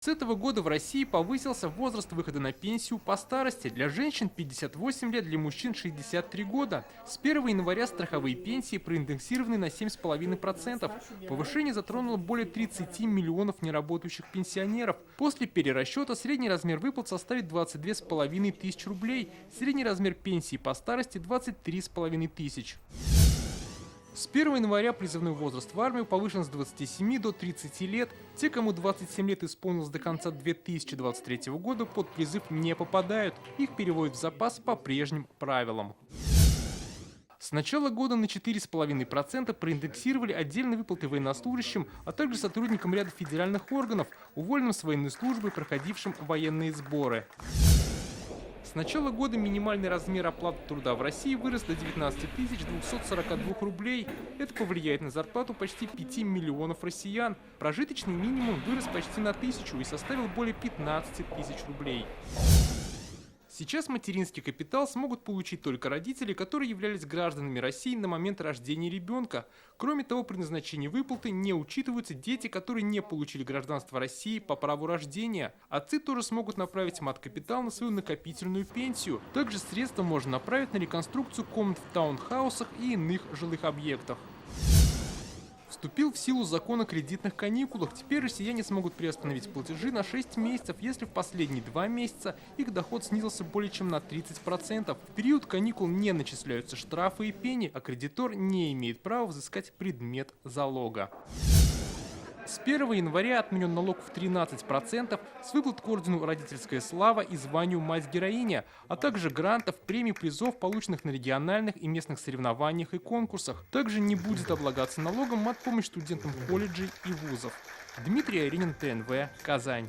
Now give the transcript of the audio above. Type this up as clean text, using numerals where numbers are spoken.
С этого года в России повысился возраст выхода на пенсию по старости. Для женщин 58 лет, для мужчин 63 года. С 1 января страховые пенсии проиндексированы на 7,5%. Повышение затронуло более 30 миллионов неработающих пенсионеров. После перерасчета средний размер выплат составит 22,5 тысяч рублей. Средний размер пенсии по старости 23,5 тысяч. С 1 января призывной возраст в армию повышен с 27 до 30 лет. Те, кому 27 лет исполнилось до конца 2023 года, под призыв не попадают. Их переводят в запас по прежним правилам. С начала года на 4,5% проиндексировали отдельные выплаты военнослужащим, а также сотрудникам ряда федеральных органов, уволенным с военной службы, проходившим военные сборы. С начала года минимальный размер оплаты труда в России вырос до 19 242 рублей. Это повлияет на зарплату почти 5 миллионов россиян. Прожиточный минимум вырос почти на 1000 и составил более 15 тысяч рублей. Сейчас материнский капитал смогут получить только родители, которые являлись гражданами России на момент рождения ребенка. Кроме того, при назначении выплаты не учитываются дети, которые не получили гражданство России по праву рождения. Отцы тоже смогут направить мат-капитал на свою накопительную пенсию. Также средства можно направить на реконструкцию комнат в таунхаусах и иных жилых объектах. Вступил в силу закон о кредитных каникулах. Теперь россияне смогут приостановить платежи на 6 месяцев, если в последние 2 месяца их доход снизился более чем на 30%. В период каникул не начисляются штрафы и пени, а кредитор не имеет права взыскать предмет залога. С 1 января отменен налог в 13% с выплат к ордену «Родительская слава» и званию «Мать-героиня», а также грантов, премий, призов, полученных на региональных и местных соревнованиях и конкурсах. Также не будет облагаться налогом матпомощь студентам колледжей и вузов. Дмитрий Аринин, ТНВ, Казань.